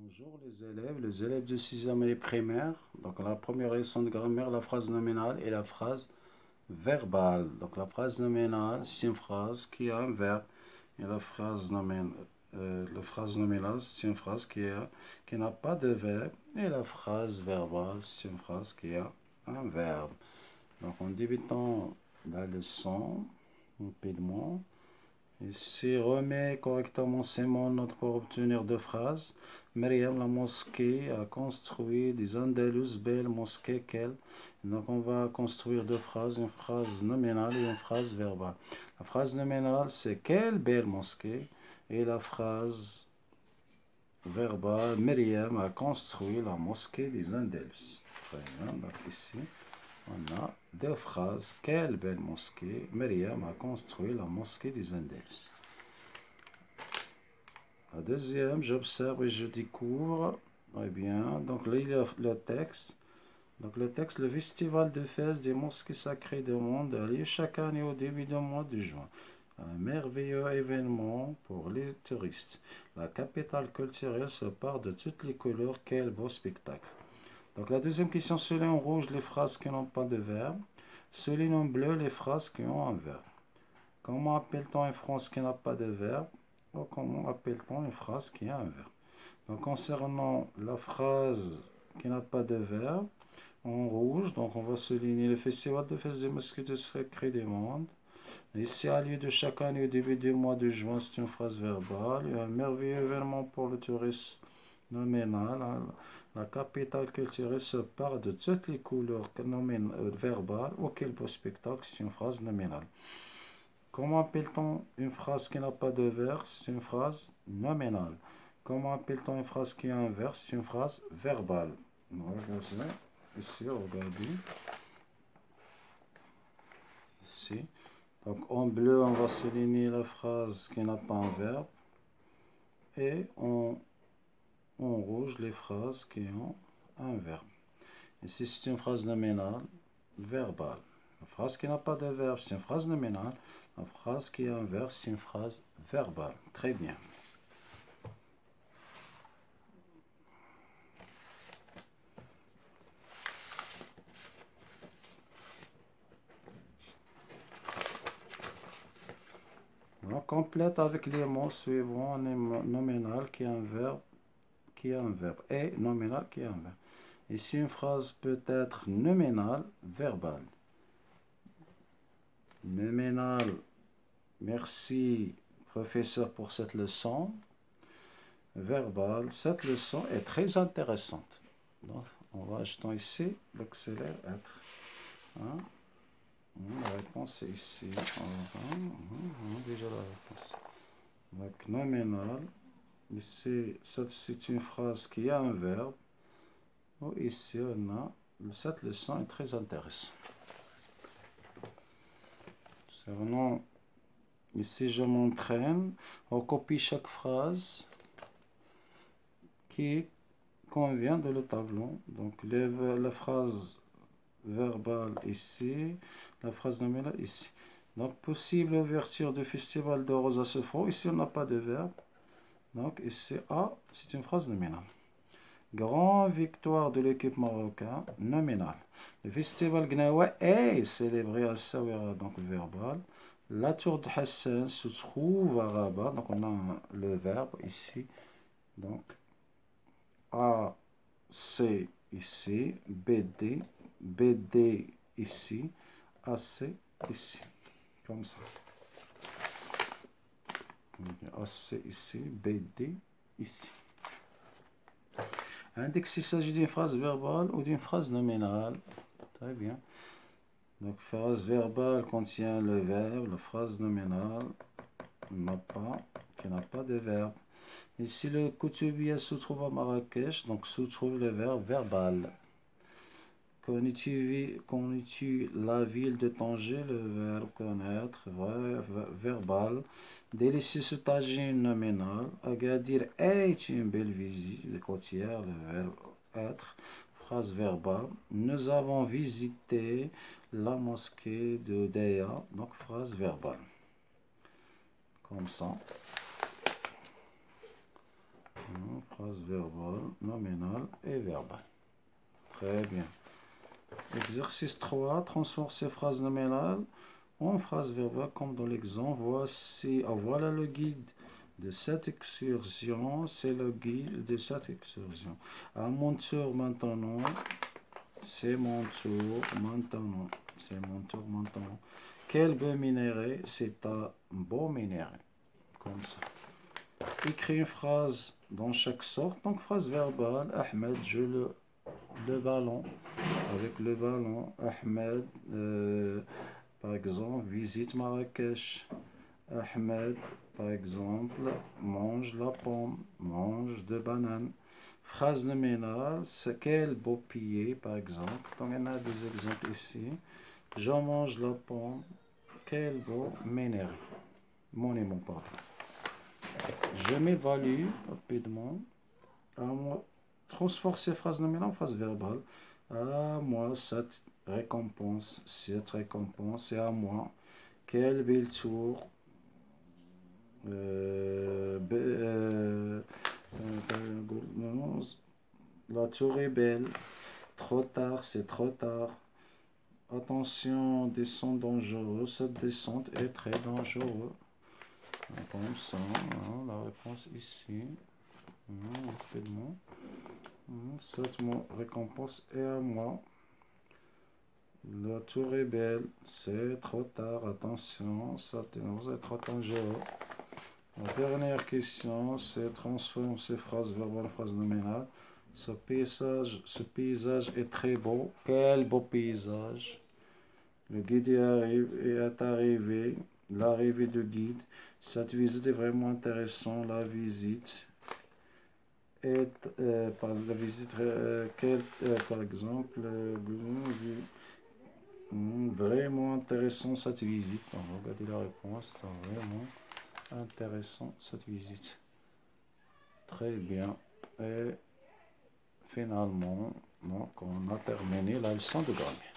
Bonjour les élèves de 6e année primaire. Donc la première leçon de grammaire, la phrase nominale et la phrase verbale. Donc la phrase nominale, c'est une phrase qui a un verbe. Et la phrase nominale, c'est une phrase qui n'a pas de verbe. Et la phrase verbale, c'est une phrase qui a un verbe. Donc en débutant la leçon, rapidement. Ici, remet correctement ces mots notes pour obtenir deux phrases. Myriam, la mosquée, a construit des Andalus, belles mosquées qu'elle. Donc, on va construire deux phrases, une phrase nominale et une phrase verbale. La phrase nominale, c'est quelle belle mosquée. Et la phrase verbale, Myriam a construit la mosquée des Andalus. Très bien, donc ici. On a deux phrases. Quelle belle mosquée. Myriam a construit la mosquée des Andalus. La deuxième, j'observe et je découvre. Très bien. Donc, là, il y a le texte. Donc, le texte, le festival de Fès des mosquées sacrées du monde a lieu chaque année au début du mois de juin. Un merveilleux événement pour les touristes. La capitale culturelle se part de toutes les couleurs. Quel beau spectacle. Donc, la deuxième question, souligne en rouge les phrases qui n'ont pas de verbe. Souligne en bleu les phrases qui ont un verbe. Comment appelle-t-on une phrase qui n'a pas de verbe? Ou comment appelle-t-on une phrase qui a un verbe? Donc, concernant la phrase qui n'a pas de verbe, en rouge, donc on va souligner le festival de fête des mosquées de Sacré des Mondes. Ici, a lieu de chaque année au début du mois de juin, c'est une phrase verbale. Il y a un merveilleux événement pour le tourisme nominal. La capitale culturelle se part de toutes les couleurs verbales. Auquel beau spectacle, c'est une phrase nominale. Comment appelle-t-on une phrase qui n'a pas de verbe? C'est une phrase nominale. Comment appelle-t-on une phrase qui a un verbe? C'est une phrase verbale. Regardez ici, regardez. Ici. Donc en bleu, on va souligner la phrase qui n'a pas un verbe. Et en rouge, les phrases qui ont un verbe. Ici, c'est une phrase nominale, verbale. La phrase qui n'a pas de verbe, c'est une phrase nominale. La phrase qui a un verbe, c'est une phrase verbale. Très bien. On complète avec les mots suivants, nominal qui a un verbe, et nominal qui a un verbe. Ici, une phrase peut être nominale, verbale. Nominal, merci professeur pour cette leçon. Verbal, cette leçon est très intéressante. Donc, on va ajouter ici l'accélère être. Hein? La réponse est ici. Déjà la réponse. Donc, nominal. Ici, c'est une phrase qui a un verbe. Ici, on a. Cette leçon est très intéressante. Concernant. Ici, je m'entraîne. On copie chaque phrase qui convient de le tableau. Donc, la phrase verbale ici, la phrase nominale ici. Donc, possible ouverture du festival de Rose à Sofro. Ici, on n'a pas de verbe. Donc, ici, A, c'est une phrase nominale. Grande victoire de l'équipe marocaine, nominale. Le festival Gnawa est célébré à Sawira, donc verbal. La tour de Hassan se trouve à Rabat. Donc, on a le verbe ici. Donc, A, C ici, BD, BD ici, AC ici, comme ça. AC ici, BD ici. Index, il s'agit d'une phrase verbale ou d'une phrase nominale. Très bien. Donc, phrase verbale contient le verbe, la phrase nominale qui n'a pas de verbe. Ici, le Koutoubia se trouve à Marrakech, donc se trouve le verbe verbal. Connais-tu la ville de Tanger, le verbe connaître, verbal. Délaisser ce tagine nominal. Agadir est une belle visite côtière, le verbe être, phrase verbale. Nous avons visité la mosquée de Deya, donc phrase verbale. Comme ça. Phrase verbale, nominale et verbale. Très bien. Exercice 3. Transforme ces phrases nominales en phrases verbales comme dans l'exemple. Voilà le guide de cette excursion. C'est le guide de cette excursion. À mon tour maintenant. C'est mon tour maintenant. C'est mon tour maintenant. Quel beau minerai? C'est un beau minerai. Comme ça. Écris une phrase dans chaque sorte. Donc, phrase verbale. Ahmed joue le ballon. Avec le ballon. Ahmed, par exemple, visite Marrakech. Ahmed, par exemple, mange la pomme. Mange de banane. Phrase nominale, c'est quel beau pied, par exemple. Donc, on a des exemples ici. Je mange la pomme. Quel beau minerai. Monument, pardon. Je m'évalue rapidement. À moi, transforme ces phrases nominales en phrases verbales. À moi, cette récompense. Cette récompense, c'est à moi. Quel bel tour. La tour est belle. Trop tard, c'est trop tard. Attention, descente dangereuse. Cette descente est très dangereuse. Comme ça, hein, la réponse ici. Rapidement. Cette récompense est à moi. La tour est belle. C'est trop tard. Attention, cette est trop dangereux. La dernière question, c'est transformer ces phrases verbales en phrases nominales. Ce paysage est très beau. Quel beau paysage. Le guide est arrivé. L'arrivée du guide. Cette visite est vraiment intéressante. La visite est, par la visite, par exemple, vraiment intéressant cette visite. Donc, regardez la réponse. C'est vraiment intéressant cette visite. Très bien. Et finalement, donc, on a terminé la leçon de grammaire.